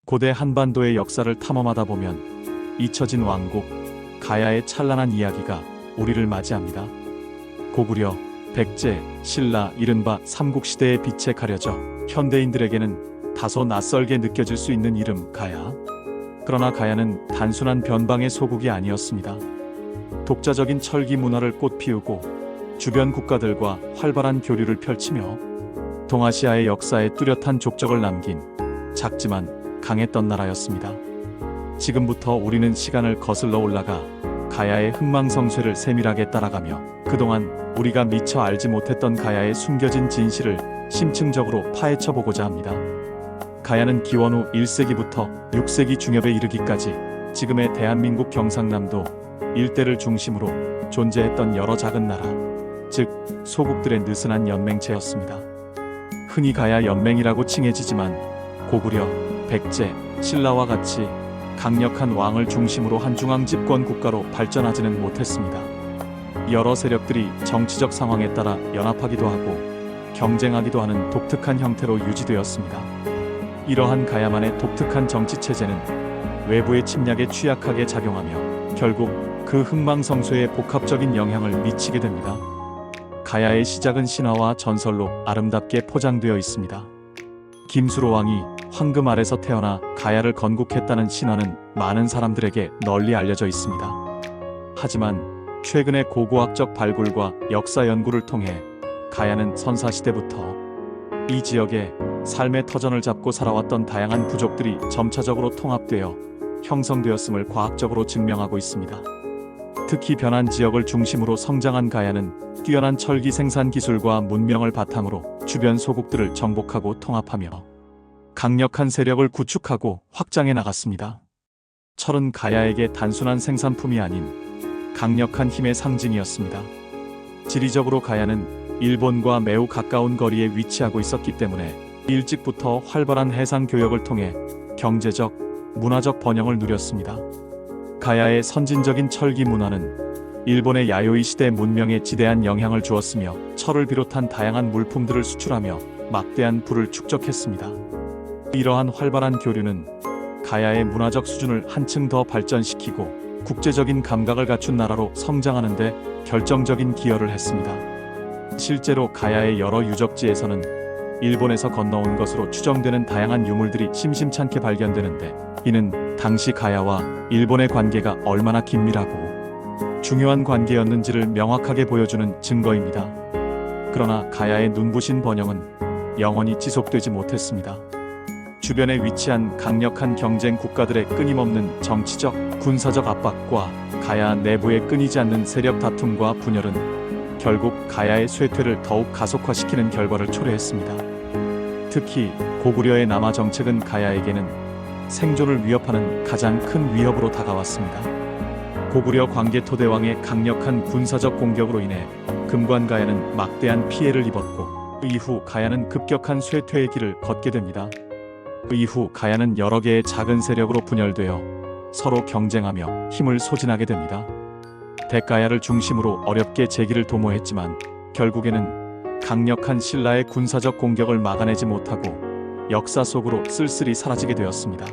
고대 한반도의 역사를 탐험하다 보면 잊혀진 왕국, 가야의 찬란한 이야기가 우리를 맞이합니다. 고구려, 백제, 신라, 이른바 삼국시대의 빛에 가려져 현대인들에게는 다소 낯설게 느껴질 수 있는 이름 가야. 그러나 가야는 단순한 변방의 소국이 아니었습니다. 독자적인 철기 문화를 꽃피우고 주변 국가들과 활발한 교류를 펼치며 동아시아의 역사에 뚜렷한 족적을 남긴 작지만 강했던 나라였습니다. 지금부터 우리는 시간을 거슬러 올라가 가야의 흥망성쇠를 세밀하게 따라가며 그동안 우리가 미처 알지 못했던 가야의 숨겨진 진실을 심층적으로 파헤쳐보고자 합니다. 가야는 기원 후 1세기부터 6세기 중엽에 이르기까지 지금의 대한민국 경상남도 일대를 중심으로 존재했던 여러 작은 나라, 즉 소국들의 느슨한 연맹체였습니다. 흔히 가야 연맹이라고 칭해지지만 고구려, 백제, 신라와 같이 강력한 왕을 중심으로 한 중앙 집권 국가로 발전하지는 못했습니다. 여러 세력들이 정치적 상황에 따라 연합하기도 하고 경쟁하기도 하는 독특한 형태로 유지되었습니다. 이러한 가야만의 독특한 정치체제는 외부의 침략에 취약하게 작용하며 결국 그 흥망성쇠에 복합적인 영향을 미치게 됩니다. 가야의 시작은 신화와 전설로 아름답게 포장되어 있습니다. 김수로 왕이 황금 알에서 태어나 가야를 건국했다는 신화는 많은 사람들에게 널리 알려져 있습니다. 하지만 최근의 고고학적 발굴과 역사 연구를 통해 가야는 선사시대부터 이 지역에 삶의 터전을 잡고 살아왔던 다양한 부족들이 점차적으로 통합되어 형성되었음을 과학적으로 증명하고 있습니다. 특히 변한 지역을 중심으로 성장한 가야는 뛰어난 철기 생산 기술과 문명을 바탕으로 주변 소국들을 정복하고 통합하며 강력한 세력을 구축하고 확장해 나갔습니다. 철은 가야에게 단순한 생산품이 아닌 강력한 힘의 상징이었습니다. 지리적으로 가야는 일본과 매우 가까운 거리에 위치하고 있었기 때문에 일찍부터 활발한 해상 교역을 통해 경제적, 문화적 번영을 누렸습니다. 가야의 선진적인 철기 문화는 일본의 야요이 시대 문명에 지대한 영향을 주었으며 철을 비롯한 다양한 물품들을 수출하며 막대한 부를 축적했습니다. 이러한 활발한 교류는 가야의 문화적 수준을 한층 더 발전시키고 국제적인 감각을 갖춘 나라로 성장하는 데 결정적인 기여를 했습니다. 실제로 가야의 여러 유적지에서는 일본에서 건너온 것으로 추정되는 다양한 유물들이 심심찮게 발견되는데 이는 당시 가야와 일본의 관계가 얼마나 긴밀하고 중요한 관계였는지를 명확하게 보여주는 증거입니다. 그러나 가야의 눈부신 번영은 영원히 지속되지 못했습니다. 주변에 위치한 강력한 경쟁 국가들의 끊임없는 정치적, 군사적 압박과 가야 내부의 끊이지 않는 세력 다툼과 분열은 결국 가야의 쇠퇴를 더욱 가속화시키는 결과를 초래했습니다. 특히 고구려의 남하 정책은 가야에게는 생존을 위협하는 가장 큰 위협으로 다가왔습니다. 고구려 광개토대왕의 강력한 군사적 공격으로 인해 금관가야는 막대한 피해를 입었고 이후 가야는 급격한 쇠퇴의 길을 걷게 됩니다. 이후 가야는 여러 개의 작은 세력으로 분열되어 서로 경쟁하며 힘을 소진하게 됩니다. 대가야를 중심으로 어렵게 재기를 도모했지만 결국에는 강력한 신라의 군사적 공격을 막아내지 못하고 역사 속으로 쓸쓸히 사라지게 되었습니다.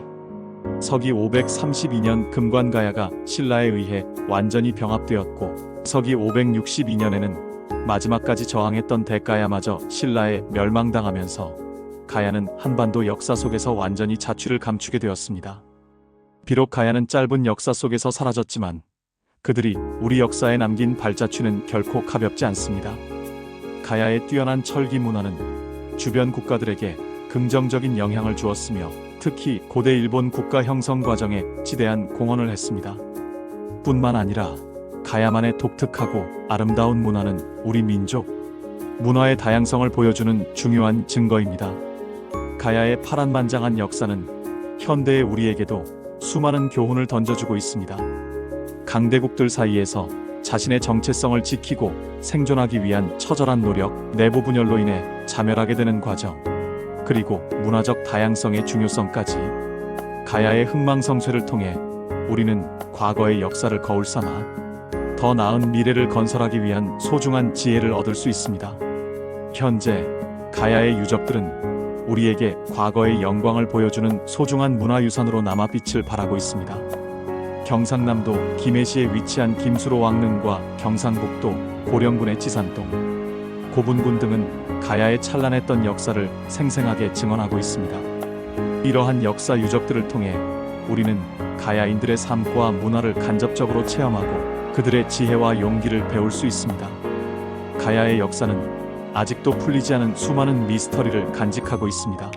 서기 532년 금관가야가 신라에 의해 완전히 병합되었고 서기 562년에는 마지막까지 저항했던 대가야마저 신라에 멸망당하면서 가야는 한반도 역사 속에서 완전히 자취를 감추게 되었습니다. 비록 가야는 짧은 역사 속에서 사라졌지만 그들이 우리 역사에 남긴 발자취는 결코 가볍지 않습니다. 가야의 뛰어난 철기 문화는 주변 국가들에게 긍정적인 영향을 주었으며 특히 고대 일본 국가 형성 과정에 지대한 공헌을 했습니다. 뿐만 아니라 가야만의 독특하고 아름다운 문화는 우리 민족 문화의 다양성을 보여주는 중요한 증거입니다. 가야의 파란만장한 역사는 현대의 우리에게도 수많은 교훈을 던져주고 있습니다. 강대국들 사이에서 자신의 정체성을 지키고 생존하기 위한 처절한 노력, 내부 분열로 인해 자멸하게 되는 과정, 그리고 문화적 다양성의 중요성까지 가야의 흥망성쇠를 통해 우리는 과거의 역사를 거울 삼아 더 나은 미래를 건설하기 위한 소중한 지혜를 얻을 수 있습니다. 현재 가야의 유적들은 우리에게 과거의 영광을 보여주는 소중한 문화유산으로 남아 빛을 발하고 있습니다. 경상남도 김해시에 위치한 김수로 왕릉과 경상북도 고령군의 지산동, 고분군 등은 가야의 찬란했던 역사를 생생하게 증언하고 있습니다. 이러한 역사 유적들을 통해 우리는 가야인들의 삶과 문화를 간접적으로 체험하고 그들의 지혜와 용기를 배울 수 있습니다. 가야의 역사는 아직도 풀리지 않은 수많은 미스터리를 간직하고 있습니다.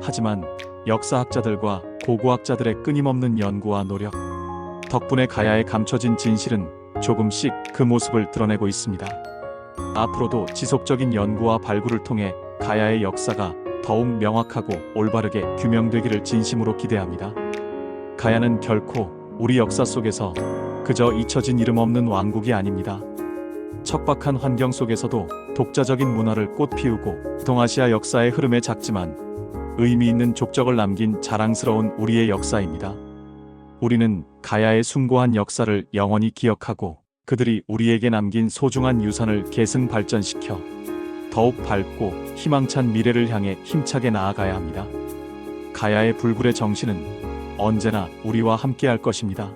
하지만 역사학자들과 고고학자들의 끊임없는 연구와 노력 덕분에 가야에 감춰진 진실은 조금씩 그 모습을 드러내고 있습니다. 앞으로도 지속적인 연구와 발굴을 통해 가야의 역사가 더욱 명확하고 올바르게 규명되기를 진심으로 기대합니다. 가야는 결코 우리 역사 속에서 그저 잊혀진 이름 없는 왕국이 아닙니다. 척박한 환경 속에서도 독자적인 문화를 꽃피우고 동아시아 역사의 흐름에 작지만 의미 있는 족적을 남긴 자랑스러운 우리의 역사입니다. 우리는 가야의 숭고한 역사를 영원히 기억하고 그들이 우리에게 남긴 소중한 유산을 계승 발전시켜 더욱 밝고 희망찬 미래를 향해 힘차게 나아가야 합니다. 가야의 불굴의 정신은 언제나 우리와 함께할 것입니다.